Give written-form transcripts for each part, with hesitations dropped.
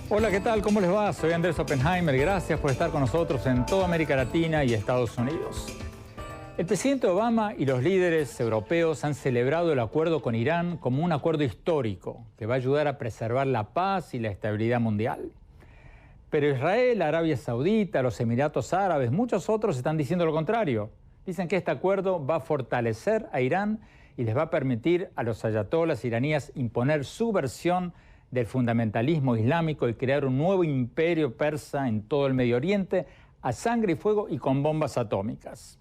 Hola, ¿qué tal? ¿Cómo les va? Soy Andrés Oppenheimer. Gracias por estar con nosotros en toda América Latina y Estados Unidos. El presidente Obama y los líderes europeos han celebrado el acuerdo con Irán como un acuerdo histórico que va a ayudar a preservar la paz y la estabilidad mundial. Pero Israel, Arabia Saudita, los Emiratos Árabes, muchos otros están diciendo lo contrario. Dicen que este acuerdo va a fortalecer a Irán y les va a permitir a los ayatolás iraníes imponer su versión del fundamentalismo islámico y crear un nuevo imperio persa en todo el Medio Oriente a sangre y fuego y con bombas atómicas.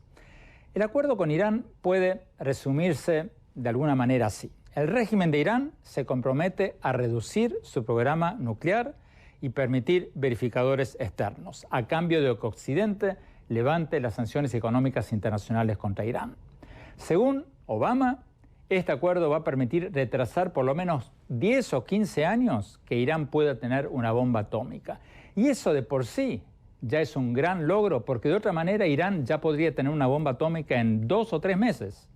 El acuerdo con Irán puede resumirse de alguna manera así. El régimen de Irán se compromete a reducir su programa nuclear y permitir verificadores externos, a cambio de que Occidente levante las sanciones económicas internacionales contra Irán. Según Obama, este acuerdo va a permitir retrasar por lo menos 10 o 15 años que Irán pueda tener una bomba atómica. Y eso de por sí ya es un gran logro, porque de otra manera Irán ya podría tener una bomba atómica en 2 o 3 meses.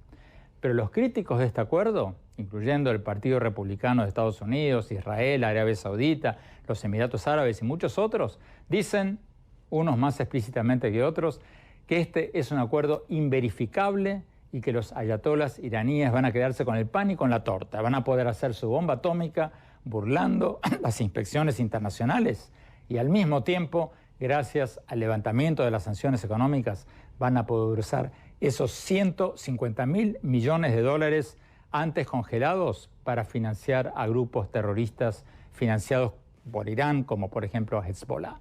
Pero los críticos de este acuerdo, incluyendo el Partido Republicano de Estados Unidos, Israel, Arabia Saudita, los Emiratos Árabes y muchos otros, dicen, unos más explícitamente que otros, que este es un acuerdo inverificable y que los ayatolás iraníes van a quedarse con el pan y con la torta. Van a poder hacer su bomba atómica burlando las inspecciones internacionales y al mismo tiempo, gracias al levantamiento de las sanciones económicas, van a poder usar esos 150.000 millones de dólares antes congelados para financiar a grupos terroristas financiados por Irán, como por ejemplo a Hezbollah.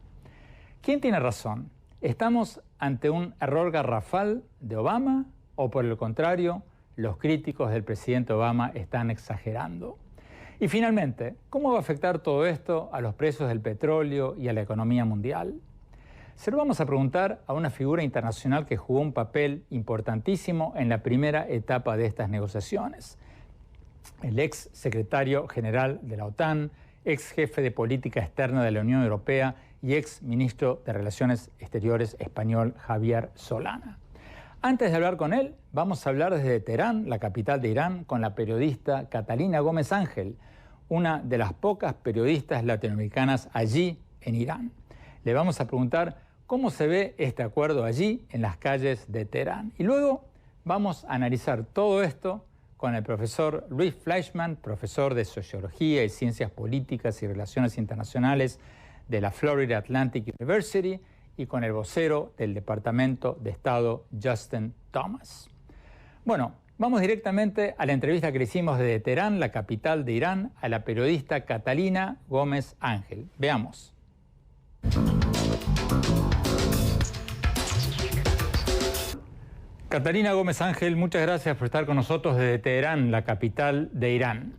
¿Quién tiene razón? ¿Estamos ante un error garrafal de Obama? ¿O por el contrario, los críticos del presidente Obama están exagerando? Y finalmente, ¿cómo va a afectar todo esto a los precios del petróleo y a la economía mundial? Se lo vamos a preguntar a una figura internacional que jugó un papel importantísimo en la primera etapa de estas negociaciones. El ex secretario general de la OTAN, ex jefe de política externa de la Unión Europea y ex ministro de Relaciones Exteriores español, Javier Solana. Antes de hablar con él, vamos a hablar desde Teherán, la capital de Irán, con la periodista Catalina Gómez Ángel, una de las pocas periodistas latinoamericanas allí en Irán. Le vamos a preguntar cómo se ve este acuerdo allí en las calles de Teherán. Y luego vamos a analizar todo esto con el profesor Luis Fleischman, profesor de Sociología y Ciencias Políticas y Relaciones Internacionales de la Florida Atlantic University, y con el vocero del Departamento de Estado, Justin Thomas. Bueno, vamos directamente a la entrevista que le hicimos desde Teherán, la capital de Irán, a la periodista Catalina Gómez Ángel. Veamos. Catalina Gómez Ángel, muchas gracias por estar con nosotros desde Teherán, la capital de Irán.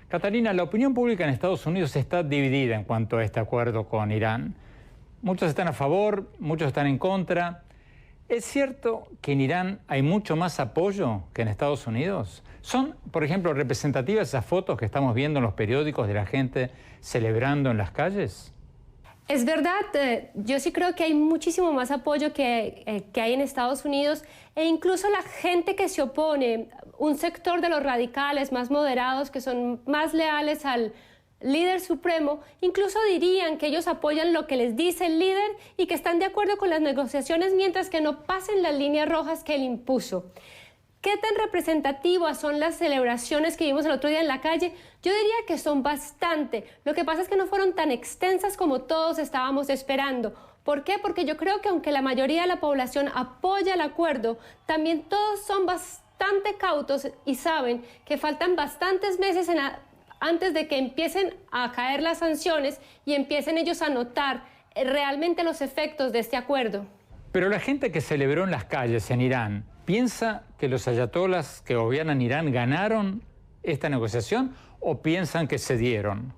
Catalina, la opinión pública en Estados Unidos está dividida en cuanto a este acuerdo con Irán. Muchos están a favor, muchos están en contra. ¿Es cierto que en Irán hay mucho más apoyo que en Estados Unidos? ¿Son, por ejemplo, representativas esas fotos que estamos viendo en los periódicos de la gente celebrando en las calles? Es verdad, yo sí creo que hay muchísimo más apoyo que hay en Estados Unidos, e incluso la gente que se opone, un sector de los radicales más moderados que son más leales al líder supremo, incluso dirían que ellos apoyan lo que les dice el líder y que están de acuerdo con las negociaciones mientras que no pasen las líneas rojas que él impuso. ¿Qué tan representativas son las celebraciones que vimos el otro día en la calle? Yo diría que son bastante. Lo que pasa es que no fueron tan extensas como todos estábamos esperando. ¿Por qué? Porque yo creo que aunque la mayoría de la población apoya el acuerdo, también todos son bastante cautos y saben que faltan bastantes meses antes de que empiecen a caer las sanciones y empiecen ellos a notar realmente los efectos de este acuerdo. Pero la gente que celebró en las calles en Irán, ¿piensa que los ayatolás que gobiernan Irán ganaron esta negociación o piensan que cedieron?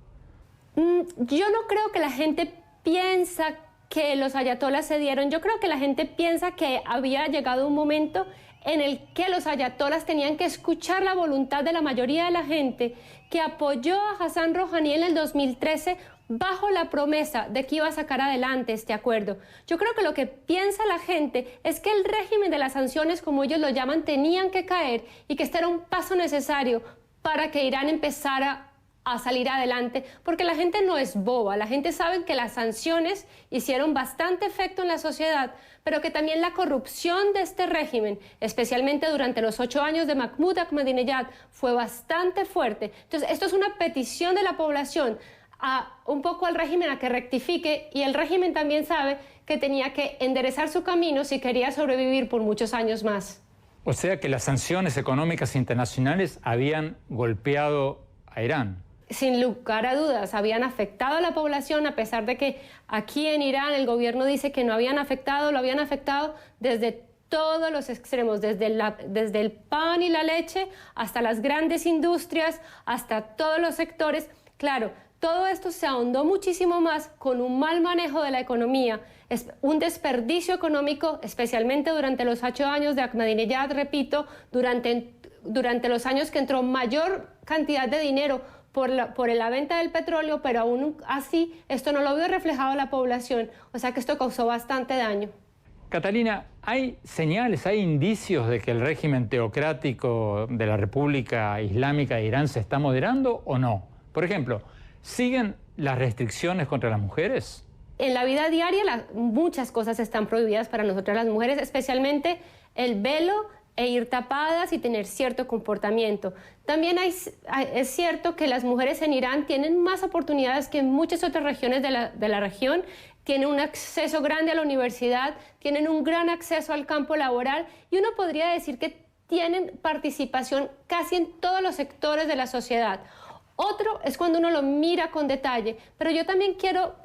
Yo no creo que la gente piensa que los ayatolás cedieron. Yo creo que la gente piensa que había llegado un momento en el que los ayatolás tenían que escuchar la voluntad de la mayoría de la gente que apoyó a Hassan Rouhani en el 2013 bajo la promesa de que iba a sacar adelante este acuerdo. Yo creo que lo que piensa la gente es que el régimen de las sanciones, como ellos lo llaman, tenían que caer y que este era un paso necesario para que Irán empezara a salir adelante, porque la gente no es boba, la gente sabe que las sanciones hicieron bastante efecto en la sociedad, pero que también la corrupción de este régimen, especialmente durante los 8 años de Mahmoud Ahmadinejad, fue bastante fuerte. Entonces, esto es una petición de la población un poco al régimen a que rectifique, y el régimen también sabe que tenía que enderezar su camino si quería sobrevivir por muchos años más. O sea que las sanciones económicas internacionales habían golpeado a Irán. Sin lugar a dudas, habían afectado a la población, a pesar de que aquí en Irán el gobierno dice que no habían afectado, lo habían afectado desde todos los extremos, desde el pan y la leche hasta las grandes industrias, hasta todos los sectores. Claro, todo esto se ahondó muchísimo más con un mal manejo de la economía, un desperdicio económico, especialmente durante los 8 años de Ahmadinejad, repito, durante los años que entró mayor cantidad de dinero por la venta del petróleo, pero aún así esto no lo vio reflejado en la población, o sea que esto causó bastante daño. Catalina, ¿hay señales, hay indicios de que el régimen teocrático de la República Islámica de Irán se está moderando o no? Por ejemplo, ¿siguen las restricciones contra las mujeres? En la vida diaria muchas cosas están prohibidas para nosotras las mujeres, especialmente el velo e ir tapadas y tener cierto comportamiento. También es cierto que las mujeres en Irán tienen más oportunidades que en muchas otras regiones de la región, tienen un acceso grande a la universidad, tienen un gran acceso al campo laboral, y uno podría decir que tienen participación casi en todos los sectores de la sociedad. Otro es cuando uno lo mira con detalle, pero yo también quiero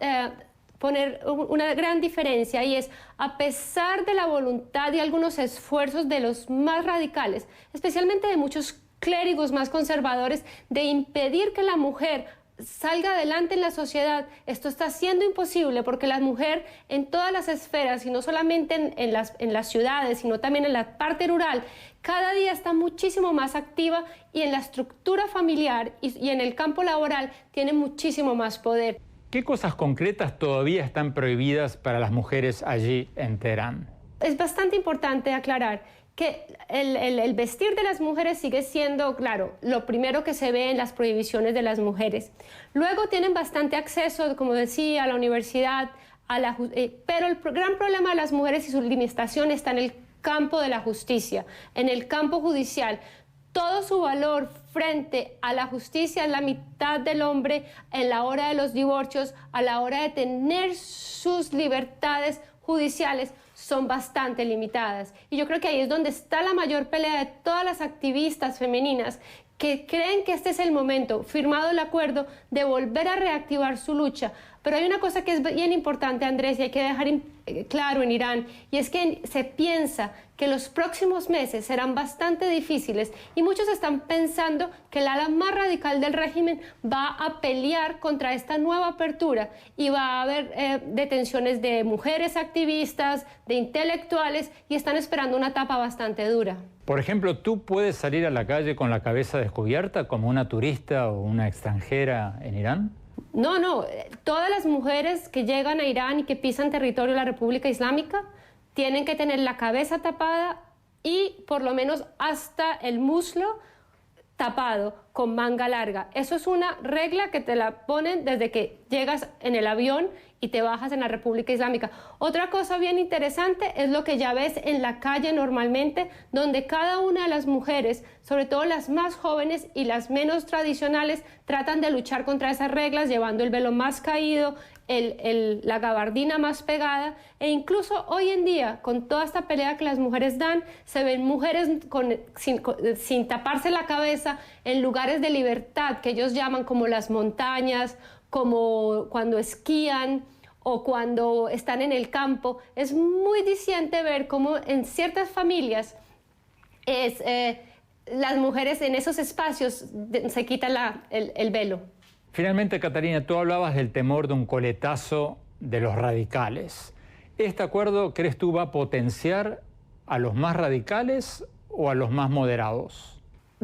poner una gran diferencia, y es, a pesar de la voluntad y algunos esfuerzos de los más radicales, especialmente de muchos clérigos más conservadores, de impedir que la mujer salga adelante en la sociedad, esto está siendo imposible, porque la mujer en todas las esferas, y no solamente en las ciudades, sino también en la parte rural, cada día está muchísimo más activa, y en la estructura familiar y en el campo laboral tiene muchísimo más poder. ¿Qué cosas concretas todavía están prohibidas para las mujeres allí en Teherán? Es bastante importante aclarar que el vestir de las mujeres sigue siendo, claro, lo primero que se ve en las prohibiciones de las mujeres. Luego tienen bastante acceso, como decía, a la universidad, pero el gran problema de las mujeres y su limitación está en el campo de la justicia, en el campo judicial. Todo su valor frente a la justicia es la mitad del hombre en la hora de los divorcios, a la hora de tener sus libertades judiciales son bastante limitadas. Y yo creo que ahí es donde está la mayor pelea de todas las activistas femeninas que creen que este es el momento, firmado el acuerdo, de volver a reactivar su lucha. Pero hay una cosa que es bien importante, Andrés, y hay que dejar claro en Irán, y es que se piensa que los próximos meses serán bastante difíciles, y muchos están pensando que el ala más radical del régimen va a pelear contra esta nueva apertura, y va a haber detenciones de mujeres activistas, de intelectuales, y están esperando una etapa bastante dura. Por ejemplo, ¿tú puedes salir a la calle con la cabeza descubierta como una turista o una extranjera en Irán? No, todas las mujeres que llegan a Irán y que pisan territorio de la República Islámica tienen que tener la cabeza tapada y por lo menos hasta el muslo tapado con manga larga. Eso es una regla que te la ponen desde que llegas en el avión y te bajas en la República Islámica. Otra cosa bien interesante es lo que ya ves en la calle normalmente, donde cada una de las mujeres, sobre todo las más jóvenes y las menos tradicionales, tratan de luchar contra esas reglas, llevando el velo más caído, la gabardina más pegada, e incluso hoy en día, con toda esta pelea que las mujeres dan, se ven mujeres sin taparse la cabeza en lugares de libertad que ellos llaman como las montañas, como cuando esquían o cuando están en el campo. Es muy diciente ver cómo en ciertas familias las mujeres en esos espacios se quitan el velo. Finalmente, Catalina, tú hablabas del temor de un coletazo de los radicales. ¿Este acuerdo, crees tú, va a potenciar a los más radicales o a los más moderados?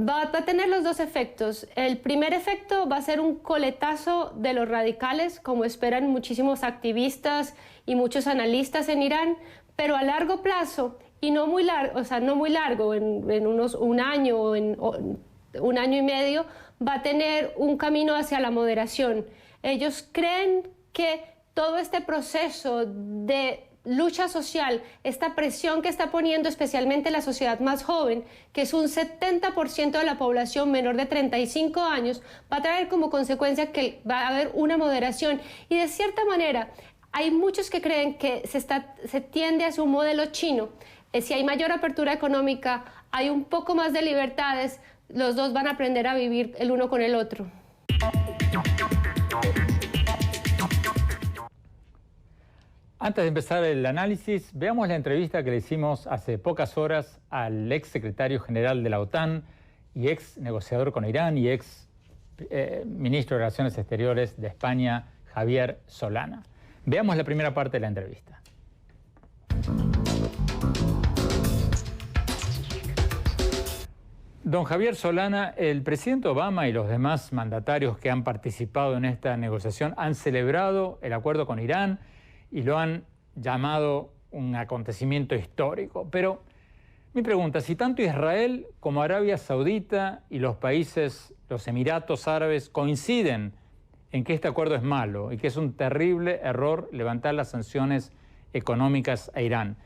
Va a tener los dos efectos. El primer efecto va a ser un coletazo de los radicales, como esperan muchísimos activistas y muchos analistas en Irán, pero a largo plazo, y no muy largo, o sea, no muy largo, en unos un año o en un año y medio, va a tener un camino hacia la moderación. Ellos creen que todo este proceso de lucha social, esta presión que está poniendo especialmente la sociedad más joven, que es un 70% de la población menor de 35 años, va a traer como consecuencia que va a haber una moderación. Y de cierta manera, hay muchos que creen que se tiende hacia un modelo chino. Si hay mayor apertura económica, hay un poco más de libertades, los dos van a aprender a vivir el uno con el otro. Antes de empezar el análisis, veamos la entrevista que le hicimos hace pocas horas al ex secretario general de la OTAN y ex negociador con Irán y ex ministro de Relaciones Exteriores de España, Javier Solana. Veamos la primera parte de la entrevista. Don Javier Solana, el presidente Obama y los demás mandatarios que han participado en esta negociación han celebrado el acuerdo con Irán y lo han llamado un acontecimiento histórico. Pero mi pregunta, si tanto Israel como Arabia Saudita y los países, los Emiratos Árabes, coinciden en que este acuerdo es malo y que es un terrible error levantar las sanciones económicas a Irán,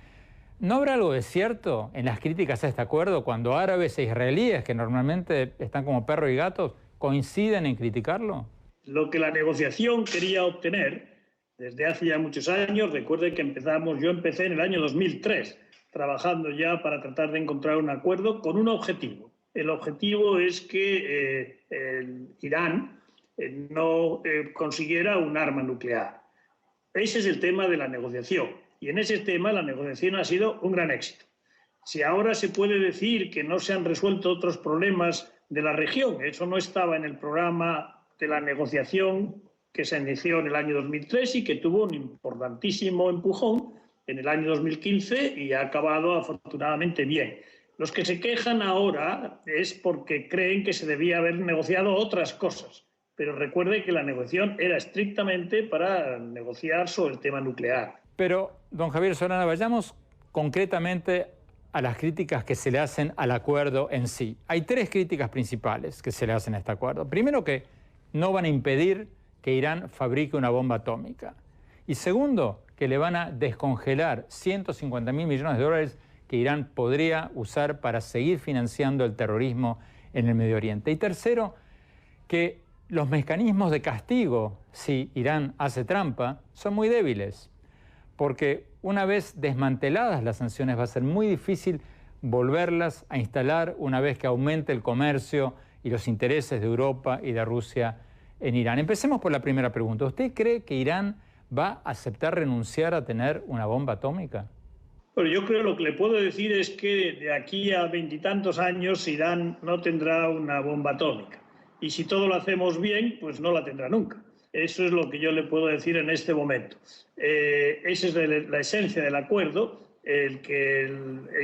¿no habrá algo de cierto en las críticas a este acuerdo cuando árabes e israelíes, que normalmente están como perro y gato, coinciden en criticarlo? Lo que la negociación quería obtener desde hace ya muchos años, recuerde que yo empecé en el año 2003, trabajando ya para tratar de encontrar un acuerdo con un objetivo. El objetivo es que Irán no consiguiera un arma nuclear. Ese es el tema de la negociación. Y en ese tema la negociación ha sido un gran éxito. Si ahora se puede decir que no se han resuelto otros problemas de la región, eso no estaba en el programa de la negociación que se inició en el año 2003 y que tuvo un importantísimo empujón en el año 2015 y ha acabado afortunadamente bien. Los que se quejan ahora es porque creen que se debía haber negociado otras cosas, pero recuerde que la negociación era estrictamente para negociar sobre el tema nuclear. Pero, don Javier Solana, vayamos concretamente a las críticas que se le hacen al acuerdo en sí. Hay tres críticas principales que se le hacen a este acuerdo. Primero, que no van a impedir que Irán fabrique una bomba atómica. Y segundo, que le van a descongelar 150.000 millones de dólares que Irán podría usar para seguir financiando el terrorismo en el Medio Oriente. Y tercero, que los mecanismos de castigo, si Irán hace trampa, son muy débiles, porque una vez desmanteladas las sanciones va a ser muy difícil volverlas a instalar una vez que aumente el comercio y los intereses de Europa y de Rusia en Irán. Empecemos por la primera pregunta. ¿Usted cree que Irán va a aceptar renunciar a tener una bomba atómica? Bueno, yo creo que lo que le puedo decir es que de aquí a 20 y tantos años Irán no tendrá una bomba atómica. Y si todo lo hacemos bien, pues no la tendrá nunca. Eso es lo que yo le puedo decir en este momento. Esa es la esencia del acuerdo, el que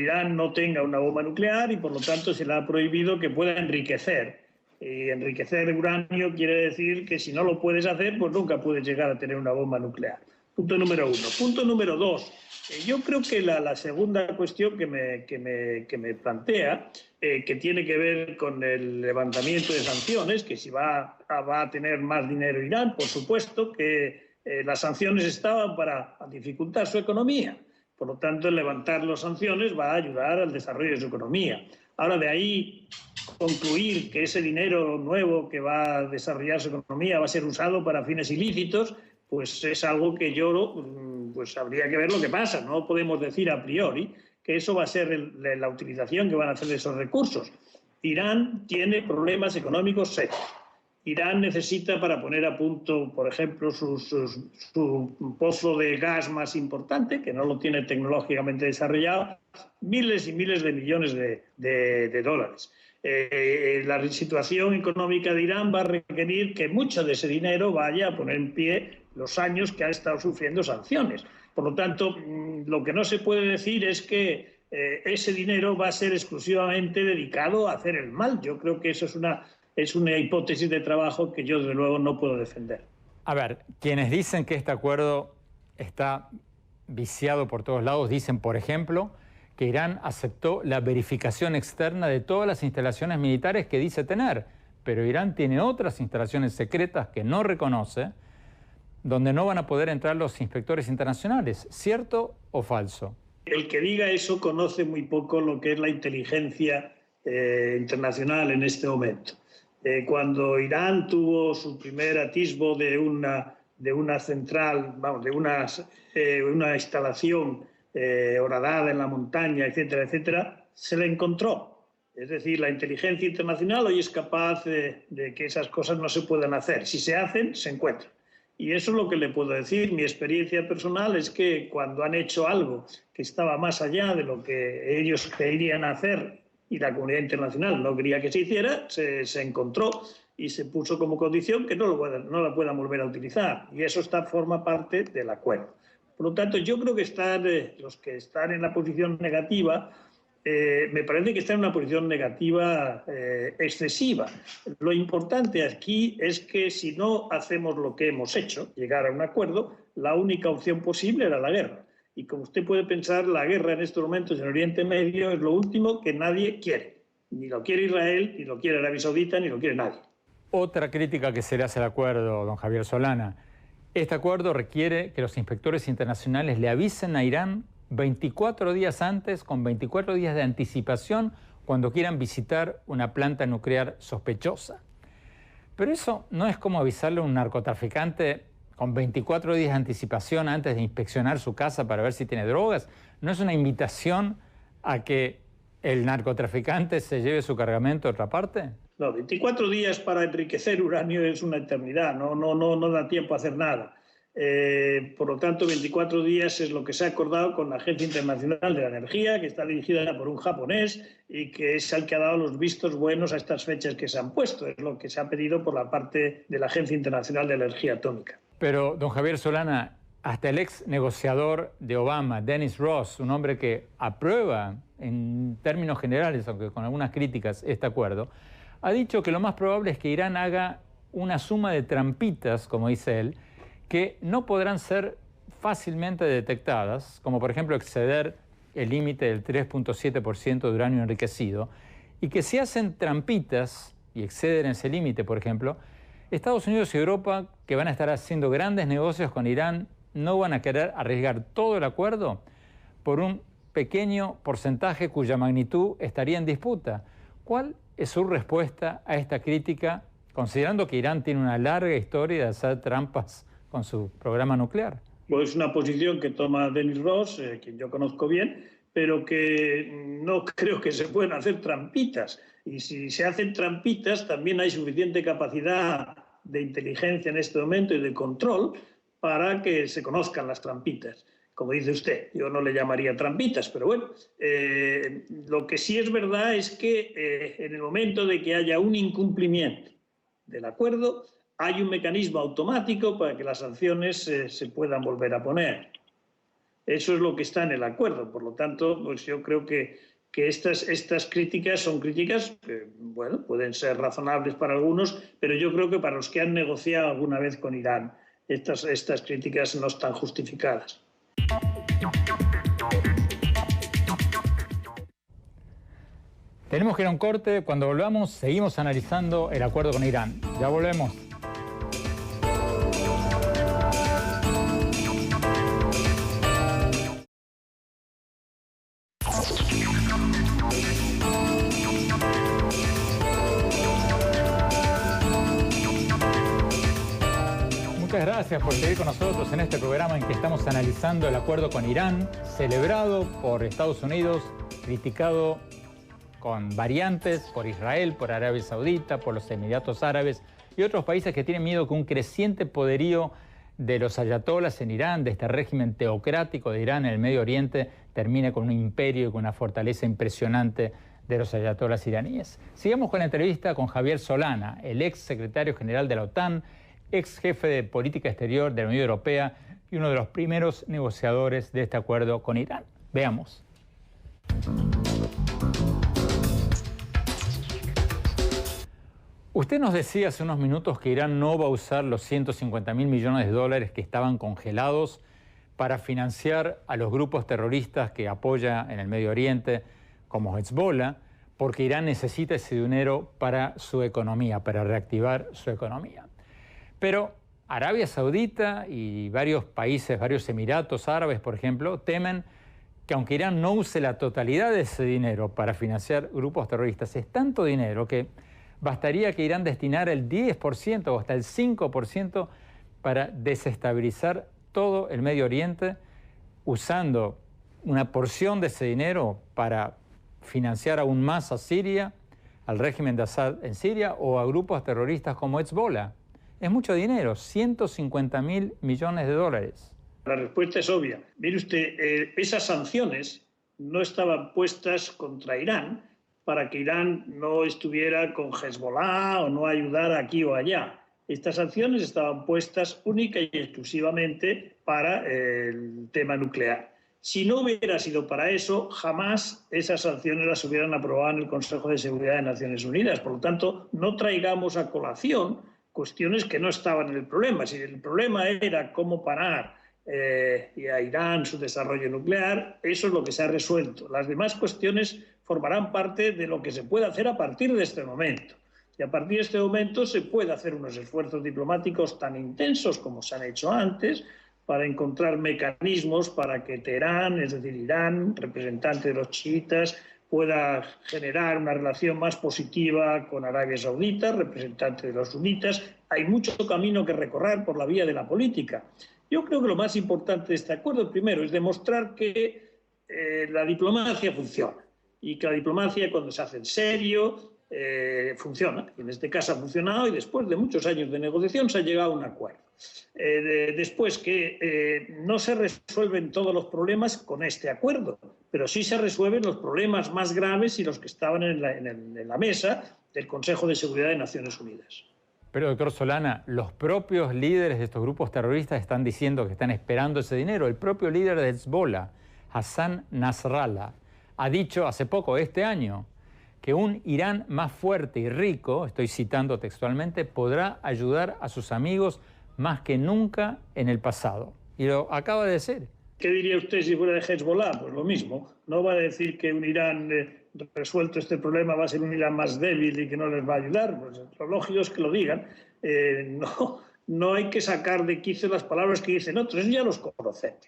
Irán no tenga una bomba nuclear y por lo tanto se le ha prohibido que pueda enriquecer. Y enriquecer uranio quiere decir que si no lo puedes hacer, pues nunca puedes llegar a tener una bomba nuclear. Punto número uno. Punto número dos. Yo creo que la segunda cuestión que me plantea, que tiene que ver con el levantamiento de sanciones, que si va a tener más dinero Irán, por supuesto que las sanciones estaban para dificultar su economía. Por lo tanto, el levantar las sanciones va a ayudar al desarrollo de su economía. Ahora, de ahí concluir que ese dinero nuevo que va a desarrollar su economía va a ser usado para fines ilícitos, pues es algo que pues habría que ver lo que pasa. No podemos decir a priori que eso va a ser la utilización que van a hacer de esos recursos. Irán tiene problemas económicos serios. Irán necesita, para poner a punto, por ejemplo, su pozo de gas más importante, que no lo tiene tecnológicamente desarrollado, miles y miles de millones de dólares. La situación económica de Irán va a requerir que mucho de ese dinero vaya a poner en pie los años que ha estado sufriendo sanciones. Por lo tanto, lo que no se puede decir es que ese dinero va a ser exclusivamente dedicado a hacer el mal. Yo creo que eso es una hipótesis de trabajo que yo, desde luego, no puedo defender. A ver, quienes dicen que este acuerdo está viciado por todos lados, dicen, por ejemplo, que Irán aceptó la verificación externa de todas las instalaciones militares que dice tener, pero Irán tiene otras instalaciones secretas que no reconoce, donde no van a poder entrar los inspectores internacionales. ¿Cierto o falso? El que diga eso conoce muy poco lo que es la inteligencia internacional en este momento. Cuando Irán tuvo su primer atisbo de una central, vamos, de una instalación horadada en la montaña, etcétera, etcétera, se le encontró. Es decir, la inteligencia internacional hoy es capaz de que esas cosas no se puedan hacer. Si se hacen, se encuentran. Y eso es lo que le puedo decir. Mi experiencia personal es que cuando han hecho algo que estaba más allá de lo que ellos querían hacer y la comunidad internacional no quería que se hiciera, se encontró y se puso como condición que no la puedan volver a utilizar. Y eso forma parte del acuerdo. Por lo tanto, yo creo que los que están en la posición negativa, me parece que están en una posición negativa excesiva. Lo importante aquí es que si no hacemos lo que hemos hecho, llegar a un acuerdo, la única opción posible era la guerra. Y como usted puede pensar, la guerra en estos momentos en Oriente Medio es lo último que nadie quiere. Ni lo quiere Israel, ni lo quiere Arabia Saudita, ni lo quiere nadie. Otra crítica que se le hace al acuerdo, don Javier Solana. Este acuerdo requiere que los inspectores internacionales le avisen a Irán 24 días antes, con 24 días de anticipación, cuando quieran visitar una planta nuclear sospechosa. Pero eso no es como avisarle a un narcotraficante con 24 días de anticipación antes de inspeccionar su casa para ver si tiene drogas. No es una invitación a que el narcotraficante se lleve su cargamento a otra parte. No, 24 días para enriquecer uranio es una eternidad, no da tiempo a hacer nada. Por lo tanto, 24 días es lo que se ha acordado con la Agencia Internacional de la Energía, que está dirigida por un japonés y que es el que ha dado los vistos buenos a estas fechas que se han puesto. Es lo que se ha pedido por la parte de la Agencia Internacional de Energía Atómica. Pero, don Javier Solana, hasta el ex negociador de Obama, Dennis Ross, un hombre que aprueba en términos generales, aunque con algunas críticas, este acuerdo, ha dicho que lo más probable es que Irán haga una suma de trampitas, como dice él, que no podrán ser fácilmente detectadas, como por ejemplo exceder el límite del 3.7% de uranio enriquecido, y que si hacen trampitas y exceden ese límite, por ejemplo, Estados Unidos y Europa, que van a estar haciendo grandes negocios con Irán, no van a querer arriesgar todo el acuerdo por un pequeño porcentaje cuya magnitud estaría en disputa. ¿Cuál es su respuesta a esta crítica, considerando que Irán tiene una larga historia de hacer trampas con su programa nuclear? Pues es una posición que toma Dennis Ross, quien yo conozco bien, pero que no creo que se puedan hacer trampitas. Y si se hacen trampitas, también hay suficiente capacidad de inteligencia en este momento y de control para que se conozcan las trampitas. Como dice usted, yo no le llamaría trampitas, pero bueno, lo que sí es verdad es que en el momento de que haya un incumplimiento del acuerdo, hay un mecanismo automático para que las sanciones se puedan volver a poner. Eso es lo que está en el acuerdo. Por lo tanto, pues yo creo que estas críticas son críticas que, bueno, pueden ser razonables para algunos, pero yo creo que para los que han negociado alguna vez con Irán, estas críticas no están justificadas. Tenemos que ir a un corte. Cuando volvamos, seguimos analizando el acuerdo con Irán. Ya volvemos. Muchas gracias por seguir con nosotros en este programa en que estamos analizando el acuerdo con Irán, celebrado por Estados Unidos, criticado con variantes por Israel, por Arabia Saudita, por los Emiratos Árabes y otros países que tienen miedo que un creciente poderío de los ayatolas en Irán, de este régimen teocrático de Irán en el Medio Oriente, termine con un imperio y con una fortaleza impresionante de los ayatolas iraníes. Sigamos con la entrevista con Javier Solana, el ex secretario general de la OTAN, ex jefe de política exterior de la Unión Europea y uno de los primeros negociadores de este acuerdo con Irán. Veamos. Usted nos decía hace unos minutos que Irán no va a usar los 150.000 millones de dólares que estaban congelados para financiar a los grupos terroristas que apoya en el Medio Oriente, como Hezbollah, porque Irán necesita ese dinero para su economía, para reactivar su economía. Pero Arabia Saudita y varios países, varios emiratos árabes, por ejemplo, temen que aunque Irán no use la totalidad de ese dinero para financiar grupos terroristas, es tanto dinero que bastaría que Irán destinara el 10% o hasta el 5% para desestabilizar todo el Medio Oriente, usando una porción de ese dinero para financiar aún más a Siria, al régimen de Assad en Siria o a grupos terroristas como Hezbollah. Es mucho dinero, 150.000 millones de dólares. La respuesta es obvia. Mire usted, esas sanciones no estaban puestas contra Irán para que Irán no estuviera con Hezbollah o no ayudara aquí o allá. Estas sanciones estaban puestas única y exclusivamente para el tema nuclear. Si no hubiera sido para eso, jamás esas sanciones las hubieran aprobado en el Consejo de Seguridad de Naciones Unidas. Por lo tanto, no traigamos a colación cuestiones que no estaban en el problema. Si el problema era cómo parar a Irán su desarrollo nuclear, eso es lo que se ha resuelto. Las demás cuestiones formarán parte de lo que se puede hacer a partir de este momento. Y a partir de este momento se puede hacer unos esfuerzos diplomáticos tan intensos como se han hecho antes para encontrar mecanismos para que Teherán, es decir, Irán, representante de los chiitas, pueda generar una relación más positiva con Arabia Saudita, representante de los sunitas. Hay mucho camino que recorrer por la vía de la política. Yo creo que lo más importante de este acuerdo, primero, es demostrar que la diplomacia funciona y que la diplomacia, cuando se hace en serio, funciona. En este caso ha funcionado y después de muchos años de negociación se ha llegado a un acuerdo. Después que no se resuelven todos los problemas con este acuerdo, pero sí se resuelven los problemas más graves y los que estaban en la mesa del Consejo de Seguridad de Naciones Unidas. Pero, doctor Solana, los propios líderes de estos grupos terroristas están diciendo que están esperando ese dinero. El propio líder de Hezbollah, Hassan Nasrallah, ha dicho hace poco, este año, que un Irán más fuerte y rico, estoy citando textualmente, podrá ayudar a sus amigos más que nunca en el pasado. Y lo acaba de decir. ¿Qué diría usted si fuera de Hezbollah? Pues lo mismo. No va a decir que un Irán resuelto este problema va a ser un Irán más débil y que no les va a ayudar. Pues lo lógico es que lo digan. No hay que sacar de quicio las palabras que dicen otros, ya los conocemos.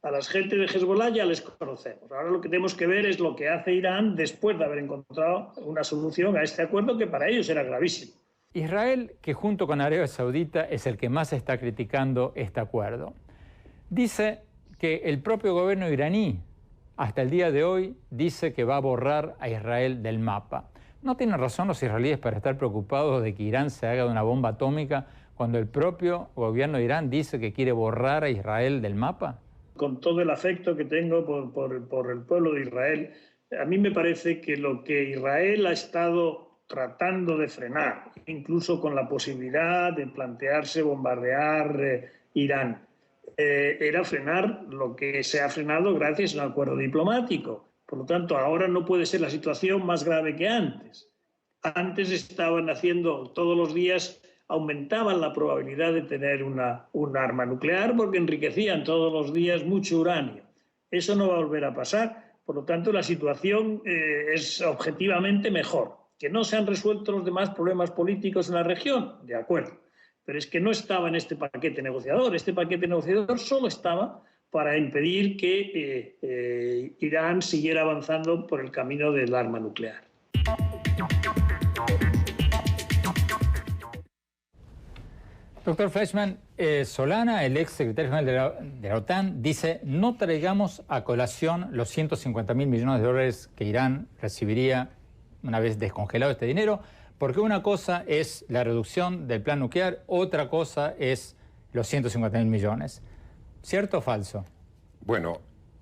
A las gente de Hezbollah ya les conocemos. Ahora lo que tenemos que ver es lo que hace Irán después de haber encontrado una solución a este acuerdo que para ellos era gravísimo. Israel, que junto con Arabia Saudita es el que más está criticando este acuerdo, dice que el propio gobierno iraní hasta el día de hoy dice que va a borrar a Israel del mapa. ¿No tienen razón los israelíes para estar preocupados de que Irán se haga de una bomba atómica cuando el propio gobierno de Irán dice que quiere borrar a Israel del mapa? Con todo el afecto que tengo por el pueblo de Israel, a mí me parece que lo que Israel ha estado tratando de frenar, incluso con la posibilidad de plantearse bombardear Irán, era frenar lo que se ha frenado gracias a un acuerdo diplomático. Por lo tanto, ahora no puede ser la situación más grave que antes. Antes estaban haciendo todos los días, aumentaban la probabilidad de tener un arma nuclear porque enriquecían todos los días mucho uranio. Eso no va a volver a pasar. Por lo tanto, la situación es objetivamente mejor. Que no se han resuelto los demás problemas políticos en la región, de acuerdo. Pero es que no estaba en este paquete negociador. Este paquete negociador solo estaba para impedir que Irán siguiera avanzando por el camino del arma nuclear. Doctor Fleischmann, Solana, el ex secretario general de la OTAN, dice no traigamos a colación los 150.000 millones de dólares que Irán recibiría una vez descongelado este dinero, porque una cosa es la reducción del plan nuclear, otra cosa es los 150.000 millones. ¿Cierto o falso? Bueno,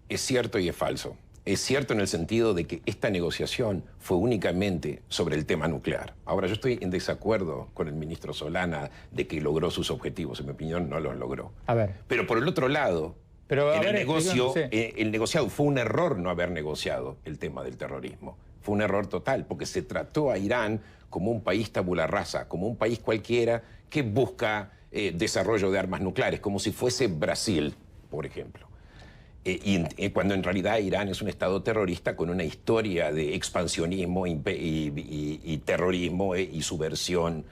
es cierto y es falso. Es cierto en el sentido de que esta negociación fue únicamente sobre el tema nuclear. Ahora, yo estoy en desacuerdo con el ministro Solana de que logró sus objetivos. En mi opinión, no los logró. A ver. Pero por el otro lado, Pero el negociado fue un error no haber negociado el tema del terrorismo. Fue un error total, porque se trató a Irán como un país tabula rasa, como un país cualquiera que busca desarrollo de armas nucleares, como si fuese Brasil, por ejemplo. Cuando en realidad Irán es un estado terrorista con una historia de expansionismo y terrorismo y subversión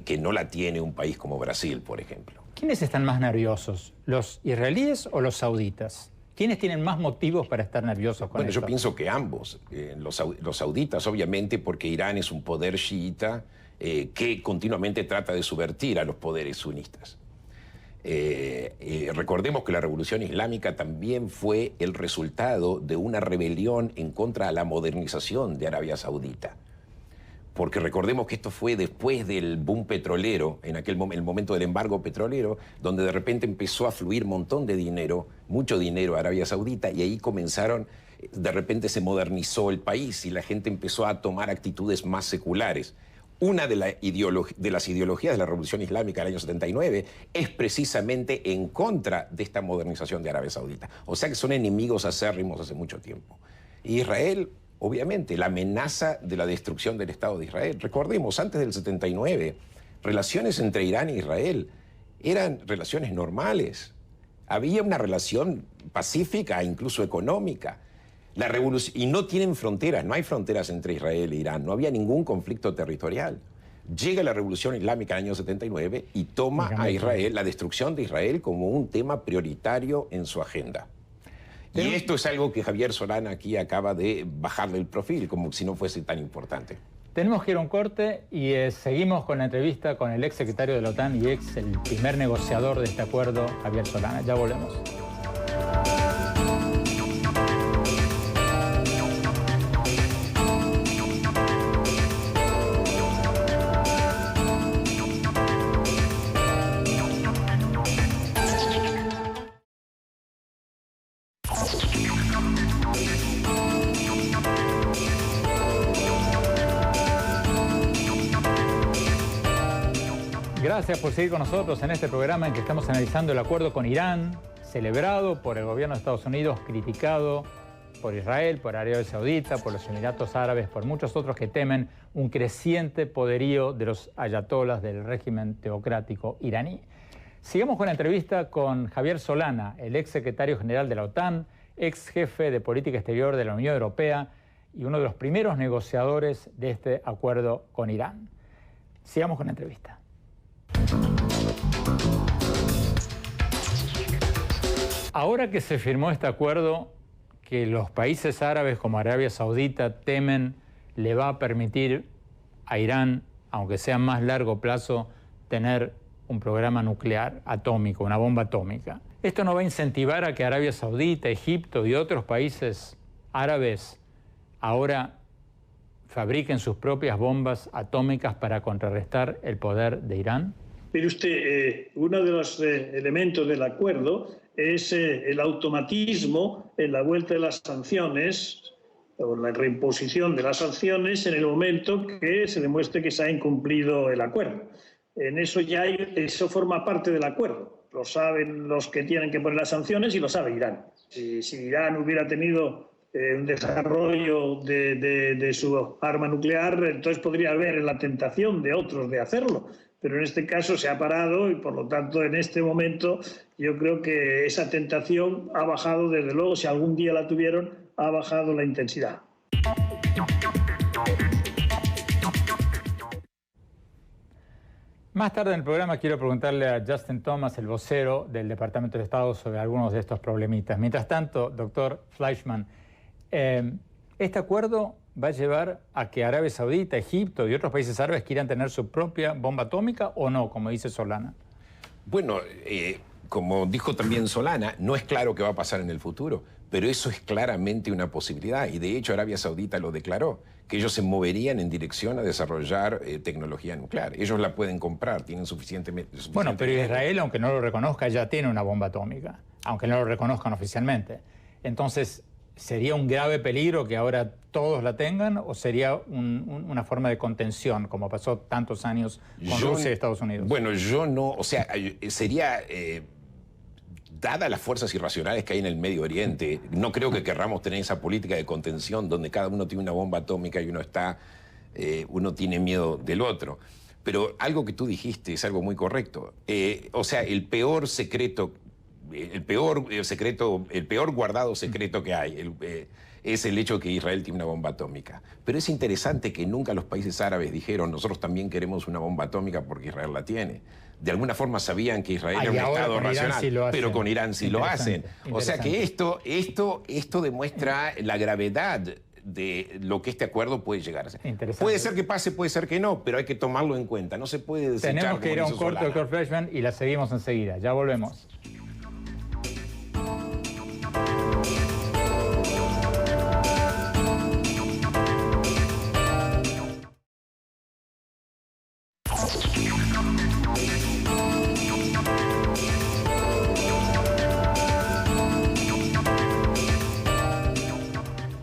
que no la tiene un país como Brasil, por ejemplo. ¿Quiénes están más nerviosos, los israelíes o los sauditas? ¿Quiénes tienen más motivos para estar nerviosos con esto? Yo pienso que ambos. Los sauditas, obviamente, porque Irán es un poder chiita que continuamente trata de subvertir a los poderes sunistas. Recordemos que la Revolución Islámica también fue el resultado de una rebelión en contra de la modernización de Arabia Saudita. Porque recordemos que esto fue después del boom petrolero, en el momento del embargo petrolero, donde de repente empezó a fluir un montón de dinero, mucho dinero a Arabia Saudita, y ahí de repente se modernizó el país y la gente empezó a tomar actitudes más seculares. Una de las ideologías de la Revolución Islámica del año 79 es precisamente en contra de esta modernización de Arabia Saudita. O sea que son enemigos acérrimos hace mucho tiempo. Y Israel, obviamente, la amenaza de la destrucción del Estado de Israel. Recordemos, antes del 79, relaciones entre Irán e Israel eran relaciones normales. Había una relación pacífica, incluso económica. La revolución, y no tienen fronteras, no hay fronteras entre Israel e Irán, no había ningún conflicto territorial. Llega la Revolución Islámica en el año 79 y toma a Israel, la destrucción de Israel, como un tema prioritario en su agenda. Y esto es algo que Javier Solana aquí acaba de bajarle el perfil, como si no fuese tan importante. Tenemos que ir a un corte y seguimos con la entrevista con el ex secretario de la OTAN y el primer negociador de este acuerdo, Javier Solana. Ya volvemos. Gracias por seguir con nosotros en este programa en que estamos analizando el acuerdo con Irán, celebrado por el gobierno de Estados Unidos, criticado por Israel, por Arabia Saudita, por los Emiratos Árabes, por muchos otros que temen un creciente poderío de los ayatolás del régimen teocrático iraní. Sigamos con la entrevista con Javier Solana, el ex secretario general de la OTAN, ex jefe de política exterior de la Unión Europea y uno de los primeros negociadores de este acuerdo con Irán. Sigamos con la entrevista. Ahora que se firmó este acuerdo, que los países árabes como Arabia Saudita temen le va a permitir a Irán, aunque sea a más largo plazo, tener un programa nuclear atómico, una bomba atómica. ¿Esto no va a incentivar a que Arabia Saudita, Egipto y otros países árabes ahora fabriquen sus propias bombas atómicas para contrarrestar el poder de Irán? Mire usted, uno de los elementos del acuerdo es el automatismo en la vuelta de las sanciones o la reimposición de las sanciones en el momento que se demuestre que se ha incumplido el acuerdo. En eso eso forma parte del acuerdo. Lo saben los que tienen que poner las sanciones y lo sabe Irán. Si Irán hubiera tenido un desarrollo de su arma nuclear, entonces podría haber la tentación de otros de hacerlo. Pero en este caso se ha parado y, por lo tanto, en este momento yo creo que esa tentación ha bajado, desde luego, si algún día la tuvieron, ha bajado la intensidad. Más tarde en el programa quiero preguntarle a Justin Thomas, el vocero del Departamento de Estado, sobre algunos de estos problemitas. Mientras tanto, doctor Fleischmann, ¿este acuerdo va a llevar a que Arabia Saudita, Egipto y otros países árabes quieran tener su propia bomba atómica o no, como dice Solana? Bueno, como dijo también Solana, no es claro qué va a pasar en el futuro, pero eso es claramente una posibilidad. Y de hecho Arabia Saudita lo declaró, que ellos se moverían en dirección a desarrollar tecnología nuclear. Ellos la pueden comprar, tienen suficiente... Bueno, pero Israel, aunque no lo reconozca, ya tiene una bomba atómica, aunque no lo reconozcan oficialmente. Entonces, ¿sería un grave peligro que ahora todos la tengan o sería una forma de contención, como pasó tantos años con Rusia y Estados Unidos? Bueno, yo no, o sea, sería... dadas las fuerzas irracionales que hay en el Medio Oriente, no creo que querramos tener esa política de contención donde cada uno tiene una bomba atómica y uno tiene miedo del otro. Pero algo que tú dijiste es algo muy correcto. O sea, el peor guardado secreto que hay es el hecho de que Israel tiene una bomba atómica. Pero es interesante que nunca los países árabes dijeron nosotros también queremos una bomba atómica porque Israel la tiene. De alguna forma sabían que Israel era un Estado racional, pero con Irán sí lo hacen. O sea que esto demuestra la gravedad de lo que este acuerdo puede llegar a ser. Puede ser que pase, puede ser que no, pero hay que tomarlo en cuenta. No se puede desechar. Tenemos que ir a un corte, doctor Fleischmann, y la seguimos enseguida. Ya volvemos.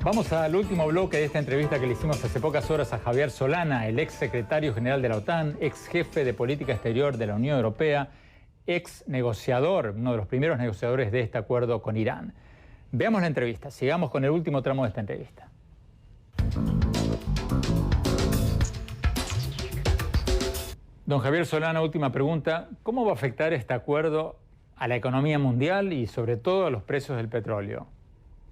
Vamos al último bloque de esta entrevista que le hicimos hace pocas horas a Javier Solana, el ex secretario general de la OTAN, ex jefe de política exterior de la Unión Europea, ex negociador, uno de los primeros negociadores de este acuerdo con Irán. Veamos la entrevista, sigamos con el último tramo de esta entrevista. Don Javier Solana, última pregunta. ¿Cómo va a afectar este acuerdo a la economía mundial y sobre todo a los precios del petróleo?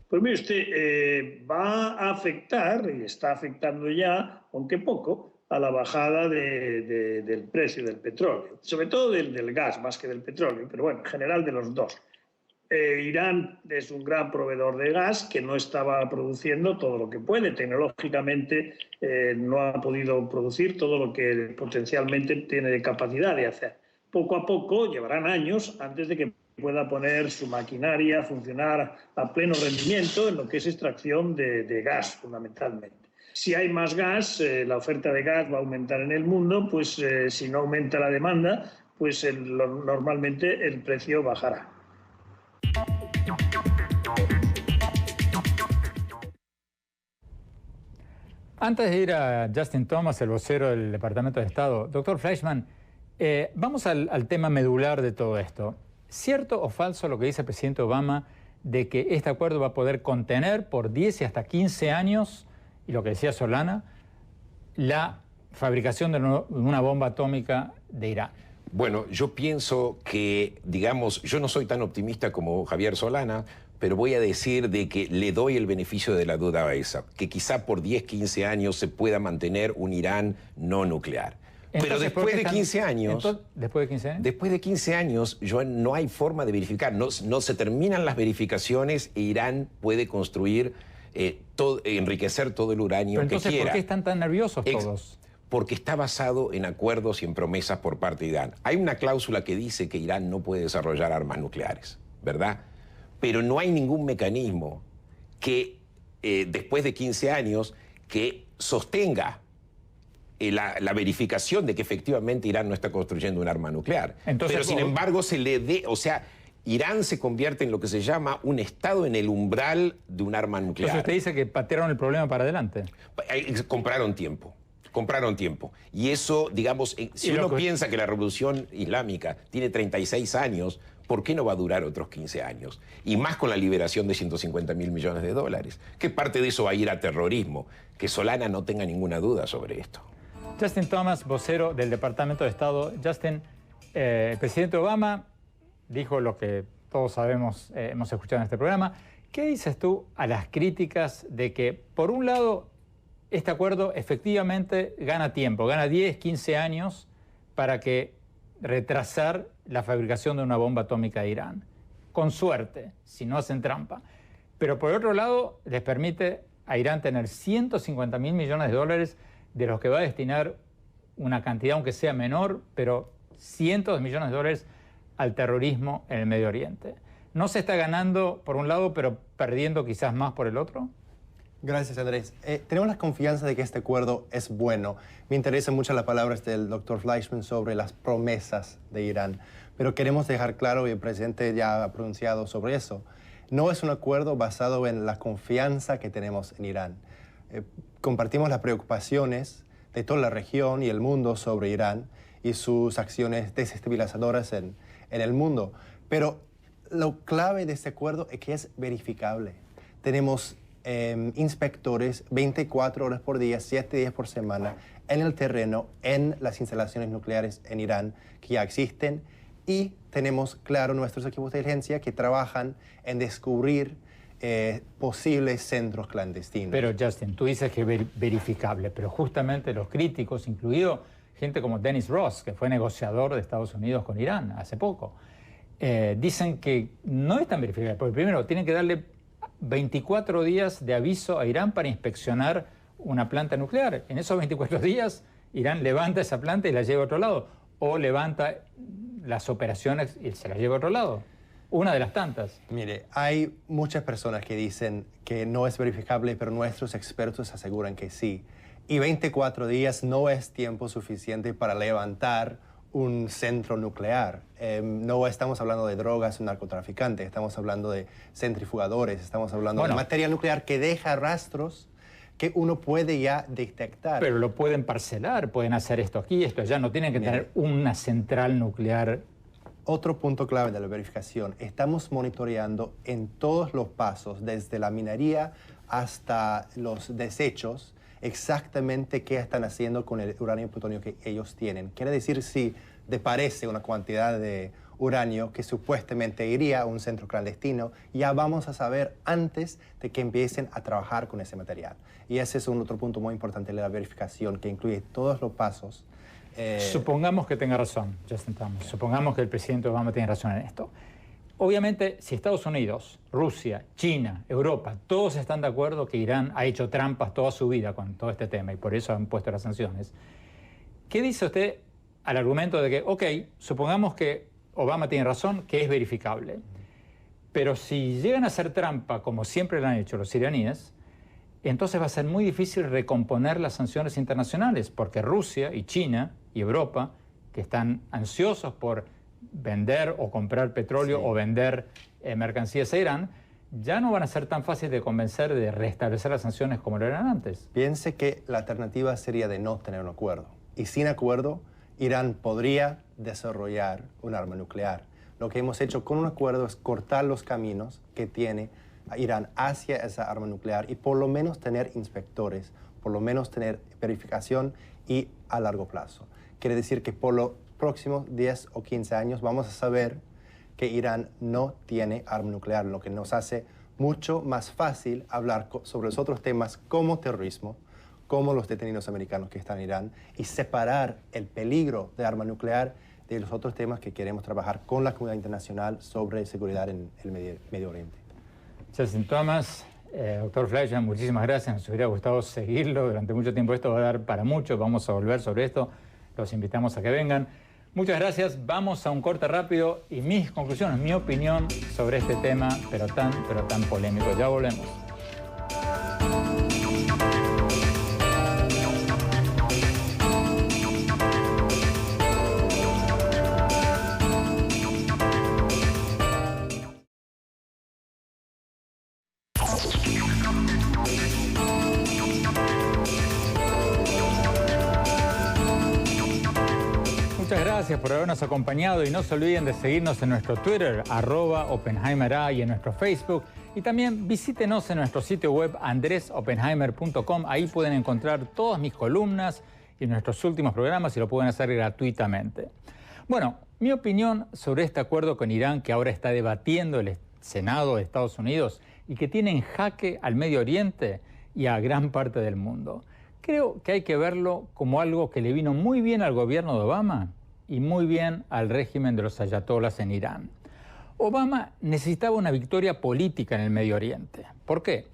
Pues mire usted, va a afectar, y está afectando ya, aunque poco, a la bajada del precio del petróleo, sobre todo del gas más que del petróleo, pero bueno, en general de los dos. Irán es un gran proveedor de gas que no estaba produciendo todo lo que puede. Tecnológicamente no ha podido producir todo lo que potencialmente tiene capacidad de hacer. Poco a poco, llevarán años antes de que pueda poner su maquinaria a funcionar a pleno rendimiento en lo que es extracción de gas, fundamentalmente. Si hay más gas, la oferta de gas va a aumentar en el mundo, pues si no aumenta la demanda, pues normalmente el precio bajará. Antes de ir a Justin Thomas, el vocero del Departamento de Estado, doctor Fleischmann, vamos al tema medular de todo esto. ¿Cierto o falso lo que dice el presidente Obama de que este acuerdo va a poder contener por 10 y hasta 15 años, y lo que decía Solana, la fabricación de una bomba atómica de Irán? Bueno, yo pienso que, digamos, yo no soy tan optimista como Javier Solana, pero voy a decir de que le doy el beneficio de la duda a esa, que quizá por 10, 15 años se pueda mantener un Irán no nuclear. Pero después de 15 años... ¿Después de 15 años? Después de 15 años, no hay forma de verificar. No se terminan las verificaciones e Irán puede construir, enriquecer todo el uranio que quiera. Entonces, ¿por qué están tan nerviosos todos? Porque está basado en acuerdos y en promesas por parte de Irán. Hay una cláusula que dice que Irán no puede desarrollar armas nucleares, ¿verdad? Pero no hay ningún mecanismo que, después de 15 años, que sostenga la verificación de que efectivamente Irán no está construyendo un arma nuclear. Entonces, pero sin embargo se le dé, o sea, Irán se convierte en lo que se llama un estado en el umbral de un arma nuclear. Entonces usted dice que patearon el problema para adelante. Compraron tiempo. Y eso, digamos, si uno piensa que la revolución islámica tiene 36 años, ¿por qué no va a durar otros 15 años? Y más con la liberación de 150.000 millones de dólares. ¿Qué parte de eso va a ir a terrorismo? Que Solana no tenga ninguna duda sobre esto. Justin Thomas, vocero del Departamento de Estado. Justin, el presidente Obama dijo lo que todos sabemos, hemos escuchado en este programa. ¿Qué dices tú a las críticas de que, por un lado, este acuerdo efectivamente gana tiempo, gana 10, 15 años para que retrasar la fabricación de una bomba atómica de Irán? Con suerte, si no hacen trampa. Pero por otro lado, les permite a Irán tener 150.000 millones de dólares de los que va a destinar una cantidad, aunque sea menor, pero cientos de millones de dólares al terrorismo en el Medio Oriente. ¿No se está ganando por un lado, pero perdiendo quizás más por el otro? Gracias, Andrés. Tenemos la confianza de que este acuerdo es bueno. Me interesan mucho las palabras del doctor Fleischmann sobre las promesas de Irán, pero queremos dejar claro, y el presidente ya ha pronunciado sobre eso, no es un acuerdo basado en la confianza que tenemos en Irán. Compartimos las preocupaciones de toda la región y el mundo sobre Irán y sus acciones desestabilizadoras en el mundo. Pero lo clave de este acuerdo es que es verificable. Tenemos inspectores 24 horas por día, 7 días por semana, en el terreno, en las instalaciones nucleares en Irán que ya existen, y tenemos, claro, nuestros equipos de inteligencia que trabajan en descubrir posibles centros clandestinos. Pero Justin, tú dices que es verificable, pero justamente los críticos, incluido gente como Dennis Ross, que fue negociador de Estados Unidos con Irán hace poco, dicen que no es tan verificable, porque primero tienen que darle 24 días de aviso a Irán para inspeccionar una planta nuclear. En esos 24 días, Irán levanta esa planta y la lleva a otro lado, o levanta las operaciones y se las lleva a otro lado. Una de las tantas. Mire, hay muchas personas que dicen que no es verificable, pero nuestros expertos aseguran que sí. Y 24 días no es tiempo suficiente para levantar un centro nuclear. No estamos hablando de drogas, narcotraficantes, estamos hablando de centrifugadores, estamos hablando de material nuclear que deja rastros que uno puede ya detectar. Pero lo pueden parcelar, pueden hacer esto aquí, esto allá, no tienen que tener una central nuclear. Otro punto clave de la verificación, estamos monitoreando en todos los pasos, desde la minería hasta los desechos, exactamente qué están haciendo con el uranio y plutonio que ellos tienen. Quiere decir, si desaparece una cantidad de uranio que supuestamente iría a un centro clandestino, ya vamos a saber antes de que empiecen a trabajar con ese material. Y ese es un otro punto muy importante de la verificación, que incluye todos los pasos. Supongamos que tenga razón, Justin Thomas. Supongamos que el presidente Obama tiene razón en esto. Obviamente, si Estados Unidos, Rusia, China, Europa, todos están de acuerdo que Irán ha hecho trampas toda su vida con todo este tema y por eso han puesto las sanciones, ¿qué dice usted al argumento de que, ok, supongamos que Obama tiene razón, que es verificable, pero si llegan a hacer trampa, como siempre lo han hecho los iraníes, entonces va a ser muy difícil recomponer las sanciones internacionales, porque Rusia y China y Europa, que están ansiosos por vender o comprar petróleo o vender mercancías a Irán, ya no van a ser tan fáciles de convencer de restablecer las sanciones como lo eran antes. Piense que la alternativa sería de no tener un acuerdo. Y sin acuerdo, Irán podría desarrollar un arma nuclear. Lo que hemos hecho con un acuerdo es cortar los caminos que tiene Irán hacia esa arma nuclear y por lo menos tener inspectores, por lo menos tener verificación y a largo plazo. Quiere decir que por los próximos 10 o 15 años vamos a saber que Irán no tiene arma nuclear, lo que nos hace mucho más fácil hablar sobre los otros temas como terrorismo, como los detenidos americanos que están en Irán, y separar el peligro de arma nuclear de los otros temas que queremos trabajar con la comunidad internacional sobre seguridad en el Medio Oriente. Justin Thomas, doctor Fleischmann, muchísimas gracias. Nos hubiera gustado seguirlo durante mucho tiempo. Esto va a dar para mucho. Vamos a volver sobre esto. Los invitamos a que vengan. Muchas gracias. Vamos a un corte rápido y mis conclusiones, mi opinión sobre este tema, pero tan polémico. Ya volvemos. Gracias por habernos acompañado y no se olviden de seguirnos en nuestro Twitter, @OppenheimerA, y en nuestro Facebook. Y también visítenos en nuestro sitio web andresoppenheimer.com. Ahí pueden encontrar todas mis columnas y nuestros últimos programas y lo pueden hacer gratuitamente. Bueno, mi opinión sobre este acuerdo con Irán que ahora está debatiendo el Senado de Estados Unidos y que tiene en jaque al Medio Oriente y a gran parte del mundo. Creo que hay que verlo como algo que le vino muy bien al gobierno de Obama y muy bien al régimen de los ayatolás en Irán. Obama necesitaba una victoria política en el Medio Oriente. ¿Por qué?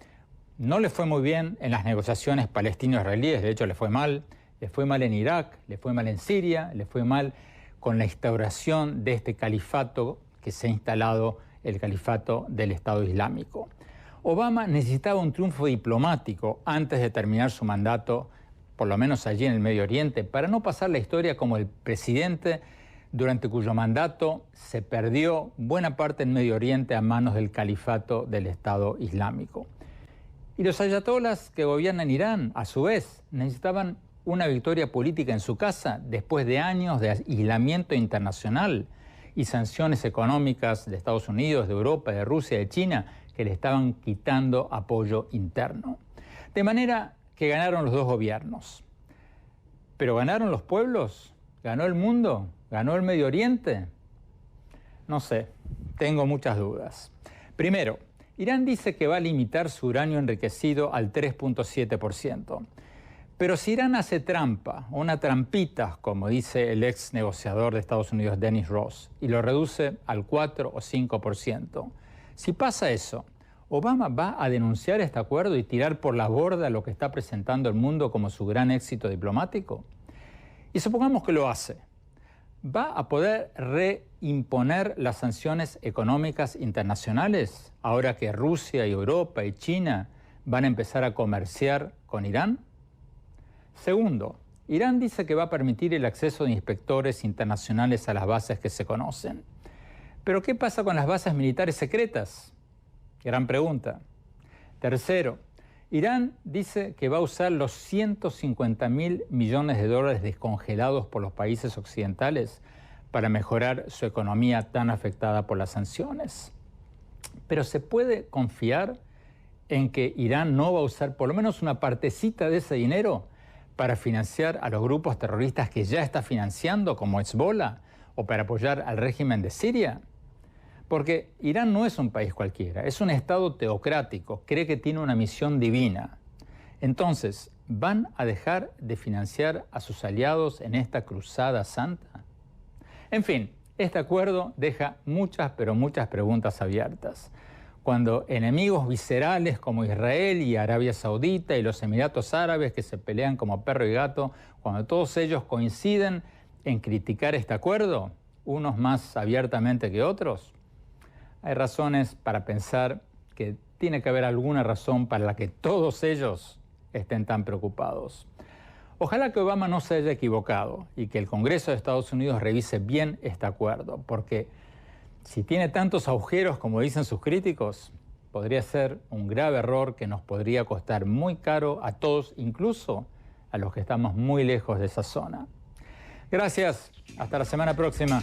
No le fue muy bien en las negociaciones palestino-israelíes, de hecho le fue mal en Irak, le fue mal en Siria, le fue mal con la instauración de este califato que se ha instalado, el califato del Estado Islámico. Obama necesitaba un triunfo diplomático antes de terminar su mandato, por lo menos allí en el Medio Oriente, para no pasar la historia como el presidente durante cuyo mandato se perdió buena parte del Medio Oriente a manos del califato del Estado Islámico. Y los ayatolás que gobiernan Irán, a su vez, necesitaban una victoria política en su casa después de años de aislamiento internacional y sanciones económicas de Estados Unidos, de Europa, de Rusia, de China, que le estaban quitando apoyo interno. De manera que ganaron los dos gobiernos. ¿Pero ganaron los pueblos? ¿Ganó el mundo? ¿Ganó el Medio Oriente? No sé, tengo muchas dudas. Primero, Irán dice que va a limitar su uranio enriquecido al 3.7%. Pero si Irán hace trampa, una trampita, como dice el ex negociador de Estados Unidos, Dennis Ross, y lo reduce al 4 o 5%, si pasa eso, ¿Obama va a denunciar este acuerdo y tirar por la borda lo que está presentando el mundo como su gran éxito diplomático? Y supongamos que lo hace. ¿Va a poder reimponer las sanciones económicas internacionales ahora que Rusia y Europa y China van a empezar a comerciar con Irán? Segundo, Irán dice que va a permitir el acceso de inspectores internacionales a las bases que se conocen. ¿Pero qué pasa con las bases militares secretas? Gran pregunta. Tercero, Irán dice que va a usar los 150.000 millones de dólares descongelados por los países occidentales para mejorar su economía tan afectada por las sanciones. Pero ¿se puede confiar en que Irán no va a usar por lo menos una partecita de ese dinero para financiar a los grupos terroristas que ya está financiando, como Hezbollah, o para apoyar al régimen de Siria? Porque Irán no es un país cualquiera, es un estado teocrático, cree que tiene una misión divina. Entonces, ¿van a dejar de financiar a sus aliados en esta cruzada santa? En fin, este acuerdo deja muchas, pero muchas preguntas abiertas. Cuando enemigos viscerales como Israel y Arabia Saudita y los Emiratos Árabes que se pelean como perro y gato, cuando todos ellos coinciden en criticar este acuerdo, unos más abiertamente que otros, hay razones para pensar que tiene que haber alguna razón para la que todos ellos estén tan preocupados. Ojalá que Obama no se haya equivocado y que el Congreso de Estados Unidos revise bien este acuerdo, porque si tiene tantos agujeros como dicen sus críticos, podría ser un grave error que nos podría costar muy caro a todos, incluso a los que estamos muy lejos de esa zona. Gracias, hasta la semana próxima.